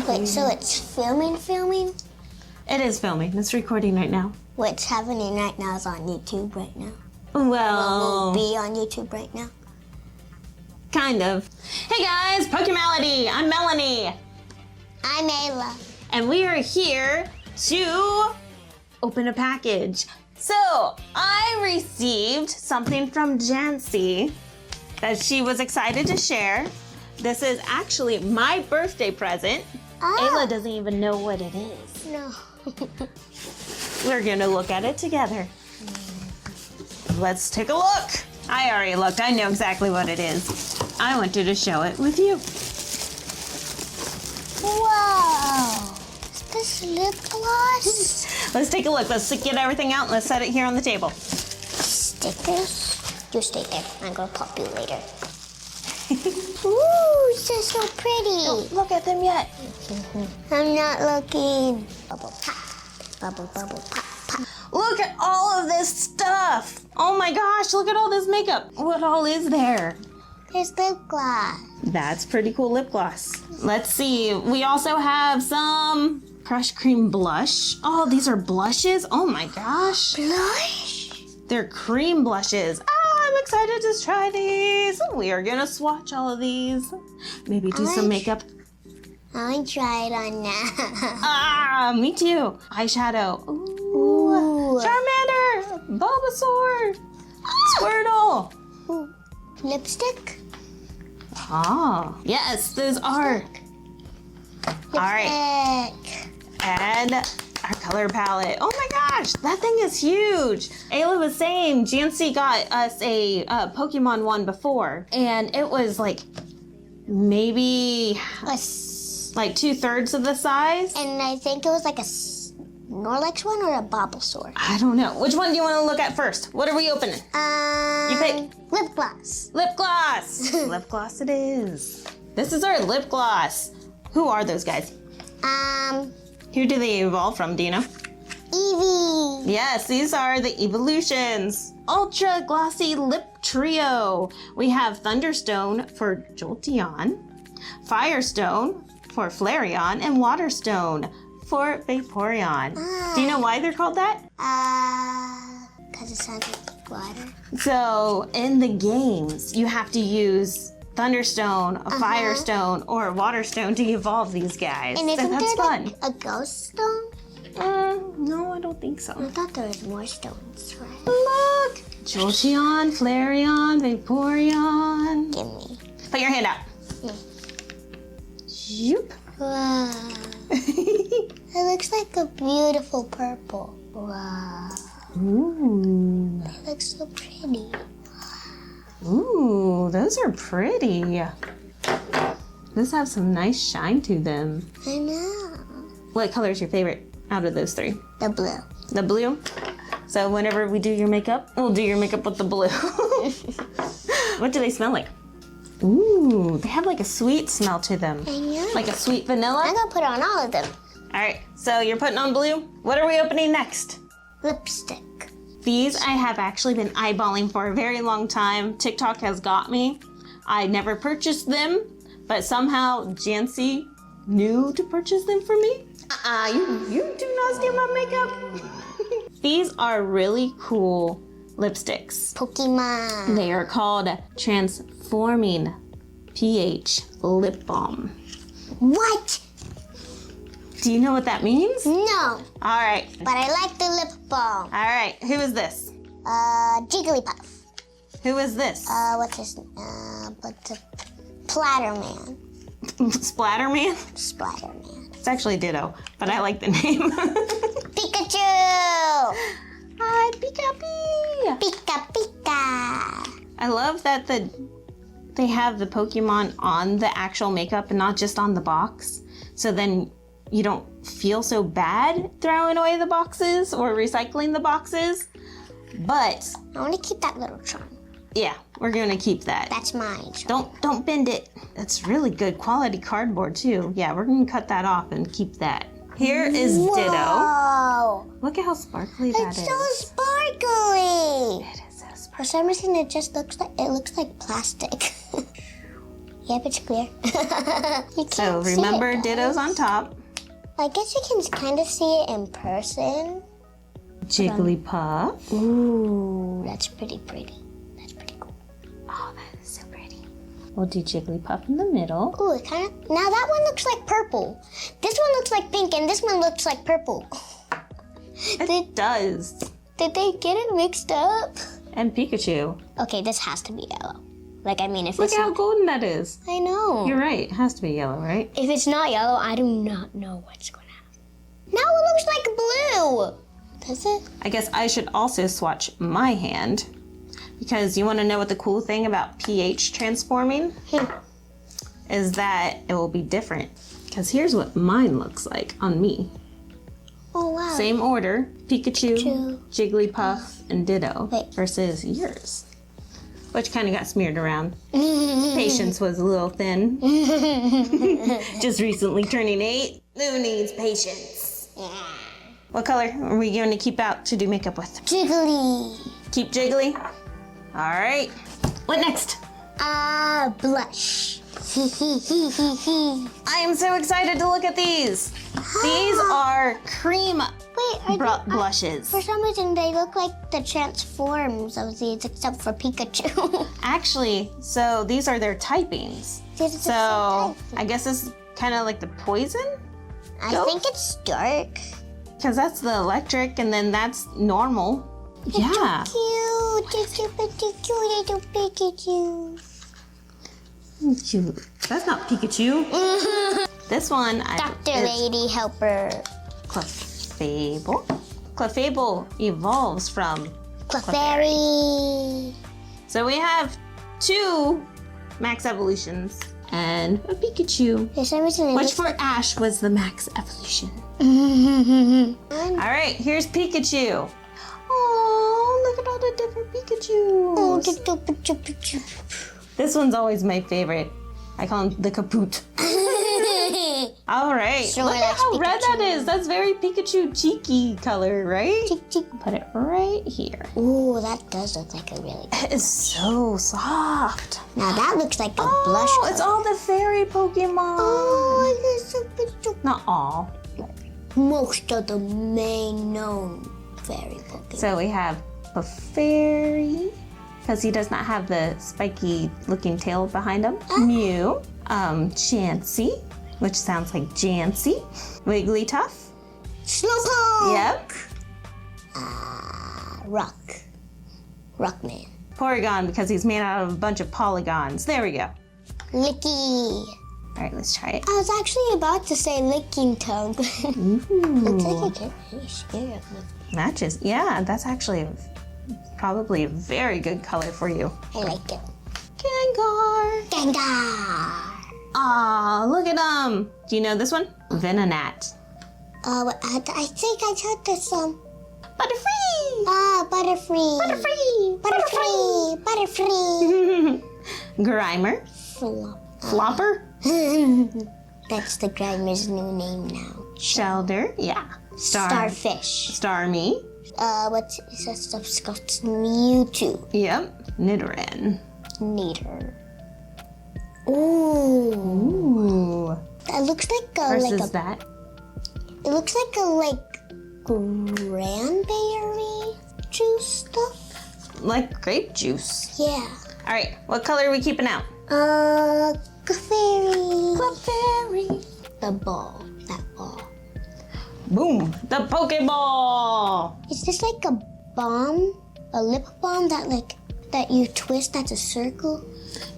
Wait, so it's filming? It is filming. It's recording right now. What's happening right now is on YouTube right now. Well, Will be on YouTube right now. Kind of. Hey guys, Pokemality. I'm Melanie. I'm Aayla. And we are here to open a package. So, I received something from Jancy that she was excited to share. This is actually my birthday present. Aayla doesn't even know what it is. No. We're gonna look at it together. Let's take a look. I already looked. I know exactly what it is. I wanted to show it with you. Whoa. Is this lip gloss? Let's take a look. Let's get everything out and let's set it here on the table. Stickers? You stay there. I'm gonna pop you later. Ooh, this is so pretty. Don't look at them yet. I'm not looking. Bubble pop. Bubble, bubble, pop, pop. Look at all of this stuff. Oh my gosh, look at all this makeup. What all is there? There's lip gloss. That's pretty cool lip gloss. Let's see. We also have some Crush Cream Blush. Oh, these are blushes. Oh my gosh. Blush? They're cream blushes. I'm excited to try these. We are gonna swatch all of these. Maybe do some makeup. I want to try it on now. Ah, me too. Eyeshadow. Ooh. Charmander. Bulbasaur. Squirtle. Ooh. Lipstick? Ah, yes, those are. All right. And our color palette. Oh my gosh, that thing is huge. Aayla was saying Jancy got us a Pokemon one before, and it was like maybe like 2/3 of the size. And I think it was like a Snorlax one or a Bulbasaur. I don't know. Which one do you want to look at first? What are we opening? You pick. Lip gloss. Lip gloss. Lip gloss it is. This is our lip gloss. Who are those guys? Who do they evolve from, do you know? Eevee. Yes, these are the evolutions. Ultra Glossy Lip Trio. We have Thunderstone for Jolteon, Firestone for Flareon, and Waterstone for Vaporeon. Do you know why they're called that? Because it sounds like water. So in the games, you have to use Thunderstone, a Firestone, or a Waterstone to evolve these guys. And isn't that's there fun. like a ghost stone? No, I don't think so. I thought there was more stones, right? Look! Jolteon, Flareon, Vaporeon. Give me. Put your hand out. Zoop. Wow. It looks like a beautiful purple. Wow. Ooh. It looks so pretty. Ooh, those are pretty. Those have some nice shine to them. I know. What color is your favorite out of those three? The blue. The blue? So whenever we do your makeup, we'll do your makeup with the blue. What do they smell like? Ooh, they have like a sweet smell to them. I know. Like a sweet vanilla? I'm gonna put on all of them. All right, so you're putting on blue. What are we opening next? Lipstick. These I have actually been eyeballing for a very long time. TikTok has got me. I never purchased them, but somehow Jancy knew to purchase them for me. You do not steal my makeup. These are really cool lipsticks. Pokemon. They are called Transforming pH Lip Balm. What? Do you know what that means? No. All right. But I like the lip balm. All right. Who is this? Jigglypuff. Who is this? What's his what's a Splatterman. Splatterman? Splatterman. It's actually Ditto, but I like the name. Pikachu! Hi, Pika Pee! Pika Pika! I love that they have the Pokemon on the actual makeup and not just on the box. So then you don't feel so bad throwing away the boxes or recycling the boxes. But I want to keep that little charm. yeah, we're gonna keep that. That's mine. Don't bend it. That's really good quality cardboard too. Yeah, we're gonna cut that off and keep that. Here is Ditto. Whoa! Look at how sparkly that is. It's so sparkly. It is so sparkly. For some reason, it just looks like plastic. Yep, it's clear. You So can't see remember, it, Ditto's on top. I guess you can kind of see it in person. Jigglypuff. Ooh, that's pretty. That's pretty cool. Oh, that is so pretty. We'll do Jigglypuff in the middle. Ooh, it kind of. Now that one looks like purple. This one looks like pink, and this one looks like purple. It does. Did they get it mixed up? And Pikachu. Okay, this has to be yellow. Like, I mean, if Look it's how not, golden that is. I know. You're right. It has to be yellow, right? If it's not yellow, I do not know what's going to happen. Now it looks like blue. Does it? I guess I should also swatch my hand, because you want to know what the cool thing about pH transforming is that it will be different. Because here's what mine looks like on me. Oh, wow. Same order, Pikachu, Pikachu. Jigglypuff, and Ditto Wait. versus yours, which kind of got smeared around. Patience was a little thin. Just recently turning 8. Who needs patience? What color are we going to keep out to do makeup with? Jiggly. Keep jiggly. All right. What next? Blush. I am so excited to look at these. These are cream Wait, blushes. for some reason, they look like the transforms of these, except for Pikachu. Actually, so these are their typings. These are the So same type. I guess this is kind of like the poison, I think it's dark. because that's the electric, and then that's normal. Yeah. Cute, little Pikachu. That's not Pikachu. This one, Dr. is Lady Helper. Clefable. Clefable evolves from Clefairy. So we have 2 max evolutions and a Pikachu, For some reason, it which looks for Ash was the max evolution. like... All right, here's Pikachu. Oh, look at all the different Oh, Pikachus. This one's always my favorite. I call him the Kaput. All right, Sure, look at that's how red that Pikachu. is. That's very Pikachu cheeky color, right? Put it right here. Ooh, that does look like a really good. It is so soft. Now that looks like a Oh, blush it's color. all the fairy Pokemon. Oh, it's so Not all. most of the main known fairy Pokemon. So we have a fairy, because he does not have the spiky looking tail behind him. Mew, Chansey, which sounds like Jancy, Wigglytuff. Slowpoke. Yep. Rockman. Porygon, because he's made out of a bunch of polygons. There we go. Licky. All right, let's try it. I was actually about to say licking tongue. Looks like Ooh, I get really scared of them. matches. Yeah, that's actually probably a very good color for you. I like it. Gengar. Gengar. Aw, look at him. Do you know this one? Venonat. I think I tried this one. Butterfree. Butterfree. Butterfree. Butterfree. Grimer. Flop. Flopper. That's the Grimer's new name now. Shelder. Yeah. Starfish. Starmie. What is that stuff called? Mewtwo. Yep. Nidoran. Neater. Ooh. Ooh. That looks like a Versus that. It looks like a cranberry juice stuff. Like grape juice. Yeah. All right. What color are we keeping out? Clefairy. Clefairy. The ball. That ball. Boom. The Pokeball. Is this like a bomb? A lip balm that you twist that's a circle?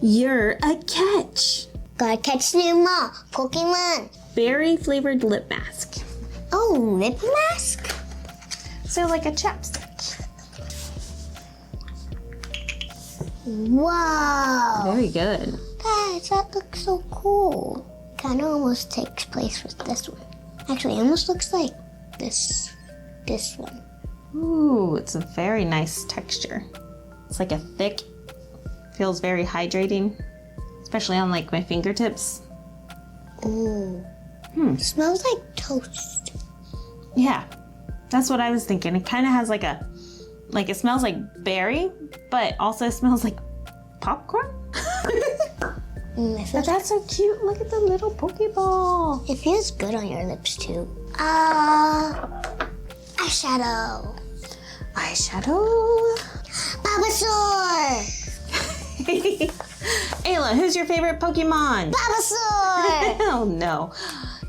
You're a catch. Gotta catch them all. Pokemon. Berry flavored lip mask. Oh, lip mask? So like a chapstick. Wow. Very good. Guys, that looks so cool. Kind of almost takes place with this one. Actually, it almost looks like this one. Ooh, it's a very nice texture. It's like a thick, feels very hydrating, especially on like my fingertips. Ooh. Smells like toast. Yeah, that's what I was thinking. It kind of has like it smells like berry, but also smells like popcorn. But that's so cute. Look at the little Pokeball. It feels good on your lips too. Eyeshadow. Bulbasaur. Aayla, who's your favorite Pokemon? Bulbasaur. Oh no.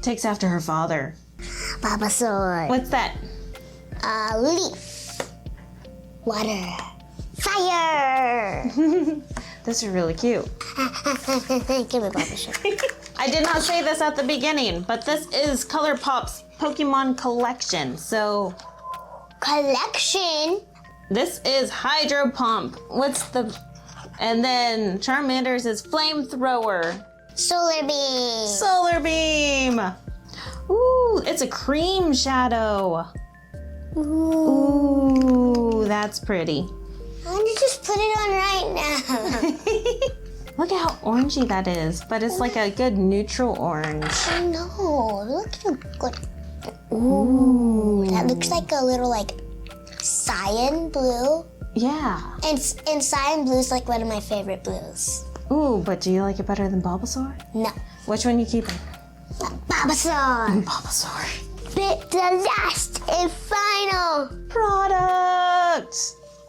Takes after her father. Bulbasaur. What's that? Leaf. Water. Fire. Those are really cute. Give me Bulbasaur. I did not say this at the beginning, but this is ColourPop's Pokemon collection. So Collection. this is Hydro Pump. And then Charmander's is Flamethrower. Solar beam. Solar Beam. Ooh, it's a cream shadow. Ooh, that's pretty. Why don't you just put it on right now? Look at how orangey that is, but it's like a good neutral orange. I know. Look how good. Ooh. That looks like a little cyan blue. Yeah. And cyan blue is like one of my favorite blues. Ooh, but do you like it better than Bulbasaur? No. Which one you keeping? Bulbasaur. Bulbasaur. The last and final Product!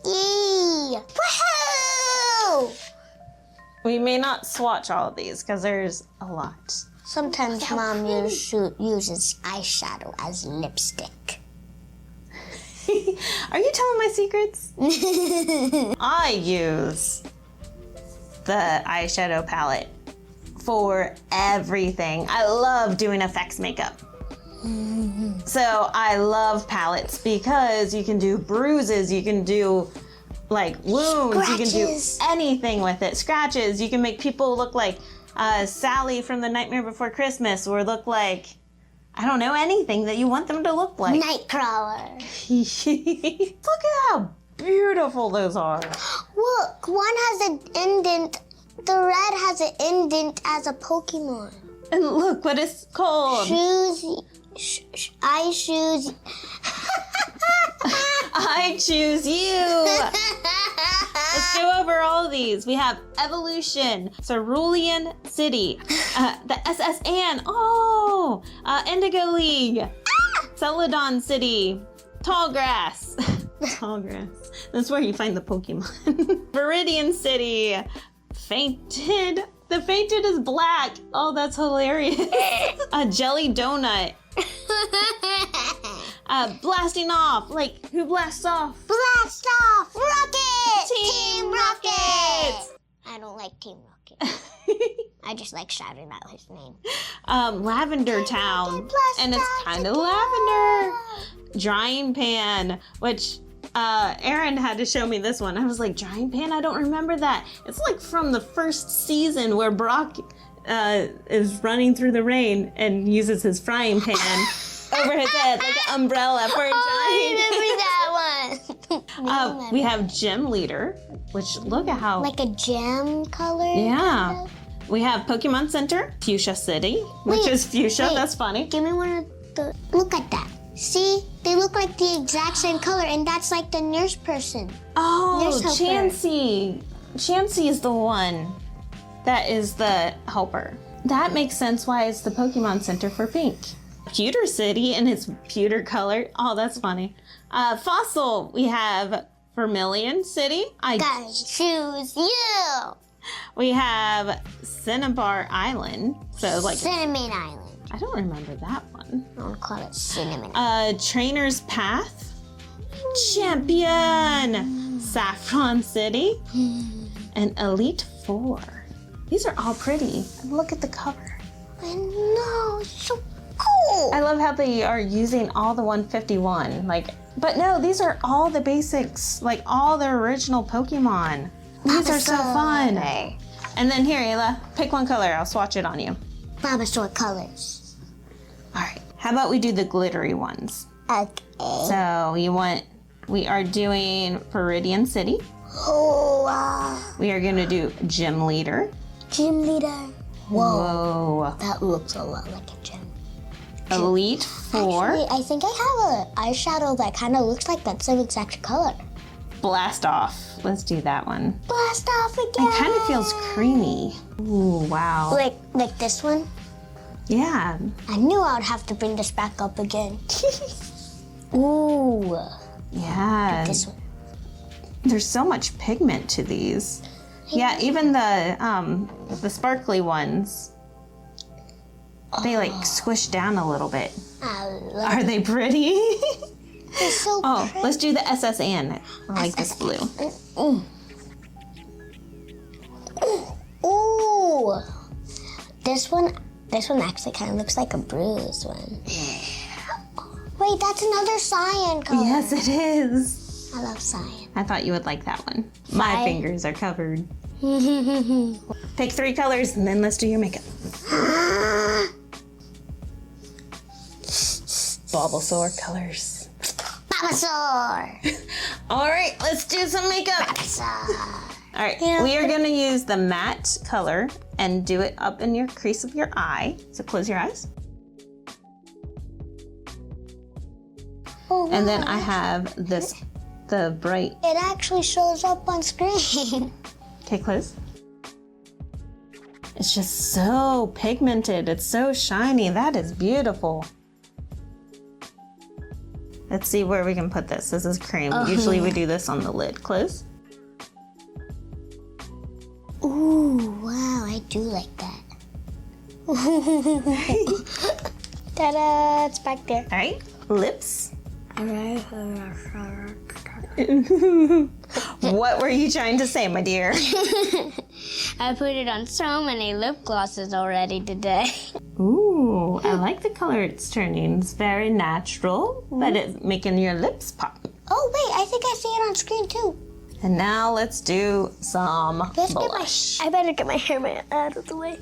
Yay! Woohoo! We may not swatch all of these because there's a lot. Sometimes Mom uses eyeshadow as lipstick. Are you telling my secrets? I use the eyeshadow palette for everything. I love doing effects makeup. So I love palettes because you can do bruises, you can do wounds, you can do anything with it. Scratches, you can make people look like Sally from The Nightmare Before Christmas or look like, I don't know, anything that you want them to look like. Nightcrawler. Look at how beautiful those are. Look, one has an indent. The red has an indent as a Pokemon. And look what it's called. I choose. I choose you. Let's go over all of these. We have Evolution, Cerulean City, the SS Anne, Indigo League, Celadon City, Tallgrass. Tallgrass. That's where you find the Pokemon. Viridian City, Fainted. The Fainted is black. Oh, that's hilarious. A Jelly Donut. Blasting off. Who blasts off? Blast off! Rocket! Team Rocket! I don't like Team Rocket. I just like shouting out his name. Lavender Town. And it's kind of lavender. Drying Pan, which Aaron had to show me this one. I was like, Drying Pan? I don't remember that. It's from the first season where Brock is running through the rain and uses his frying pan over his head like an umbrella for drying. I remember that one. We have Gym Leader, which look at how... Like a gem color? Yeah. We have Pokemon Center, Fuchsia City, which is fuchsia. That's funny. Give me one of the... Look at that. See? They look like the exact same color, and that's like the nurse person. Oh, Nurse helper. Chansey. Chansey is the one that is the helper. That makes sense why it's the Pokemon Center for pink. Pewter City in its pewter color. Oh, that's funny. Fossil, we have Vermilion City. Gotta choose you. We have Cinnabar Island. So Cinnamon Island. I don't remember that one. I want to call it Cinnamon. Trainer's Path. Champion. Saffron City. And Elite Four. These are all pretty. And look at the cover. I know, it's so cool. I love how they are using all the 151. But no, these are all the basics, all the original Pokemon. These are so fun. And then here, Aayla, pick one color. I'll swatch it on you. Bulbasaur colors. All right. How about we do the glittery ones? Okay. So we are doing Viridian City. Oh, We are going to do Gym Leader. Gym Leader. Whoa. That looks a lot like a gym. Elite Four. Actually, I think I have an eyeshadow that kind of looks like that same exact color. Blast Off. Let's do that one. Blast off again. It kind of feels creamy. Ooh. wow. Like this one? Yeah. I knew I would have to bring this back up again. Ooh. Yeah. This one. There's so much pigment to these. Yeah, even the sparkly ones, they like squish down a little bit. Are they pretty? They're so pretty. Let's do the SSN. I like this blue. Ooh. This one actually kind of looks like a bruised one. Wait, that's another cyan color. Yes, it is. I love cyan. I thought you would like that one. My fingers are covered. Pick 3 colors and then let's do your makeup. Bulbasaur colors. Bulbasaur. All right, let's do some makeup. Bulbasaur. All right, we are gonna use the matte color and do it up in your crease of your eye. So close your eyes. Oh, And then I have the bright. It actually shows up on screen. Okay, close. It's just so pigmented. It's so shiny. That is beautiful. Let's see where we can put this. This is cream. Usually we do this on the lid. Close. Ooh, wow, I do like that. Ta-da, it's back there. All right, lips. What were you trying to say, my dear? I put it on so many lip glosses already today. Ooh, I like the color it's turning. It's very natural, but it's making your lips pop. Oh, wait, I think I see it on screen too. And now let's do some blush. I better get my hair out of the way.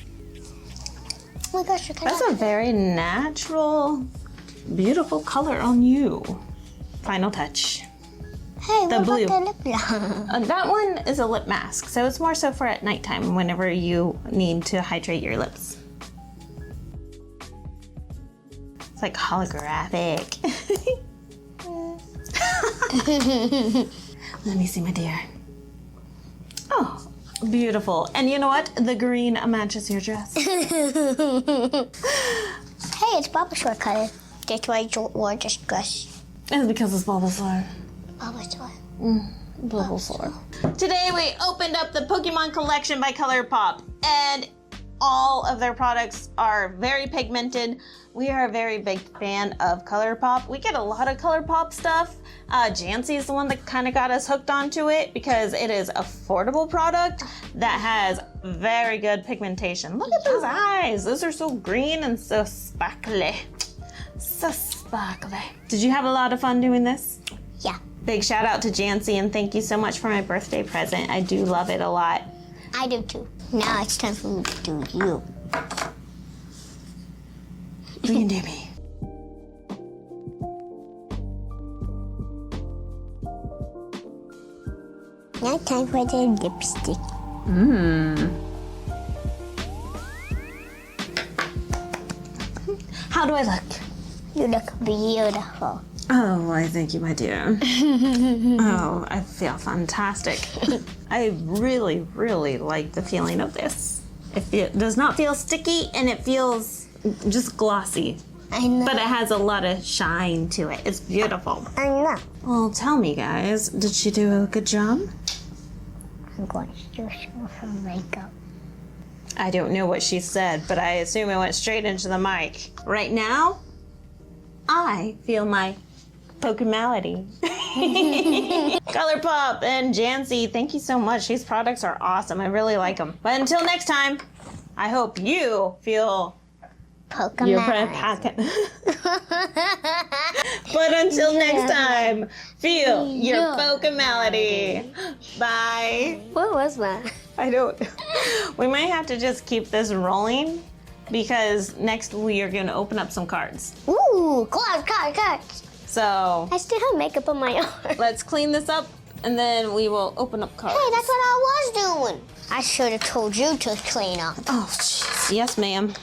Oh my gosh, That's a very natural, beautiful color on you. Final touch. Hey, the what blue. about the lip gloss? That one is a lip mask, so it's more so for at nighttime whenever you need to hydrate your lips. It's like holographic. Let me see, my dear. Oh, beautiful. And you know what? The green matches your dress. Hey, it's Bulbasaur color. That's why I wore this dress. It's because it's Bulbasaur. Bulbasaur. Bulbasaur. Today we opened up the Pokemon collection by ColourPop, and all of their products are very pigmented. We are a very big fan of ColourPop. We get a lot of ColourPop stuff. Jancy is the one that kind of got us hooked onto it because it is affordable product that has very good pigmentation. Look at those eyes. Those are so green and so sparkly. So sparkly. Did you have a lot of fun doing this? Yeah. Big shout out to Jancy and thank you so much for my birthday present. I do love it a lot. I do too. Now it's time for me to do you. You can do me. Now time for the lipstick. How do I look? You look beautiful. Oh, I thank you, my dear. Oh, I feel fantastic. I really, really like the feeling of this. It does not feel sticky and it feels just glossy. I know. But it has a lot of shine to it. It's beautiful. I know. Well, tell me, guys, did she do a good job? I'm going to do some makeup. I don't know what she said, but I assume it went straight into the mic. Right now, I feel my Pokemality. ColourPop and Jancy, thank you so much. These products are awesome. I really like them. But until next time, I hope you feel your pocket. But until next time, feel your Pokemality. Bye. What was that? I don't. We might have to just keep this rolling because next we are going to open up some cards. Ooh, cards. So I still have makeup on my arm. let's clean this up and then we will open up cards. Hey, that's what I was doing. I should have told you to clean up. Oh, jeez. Yes, ma'am.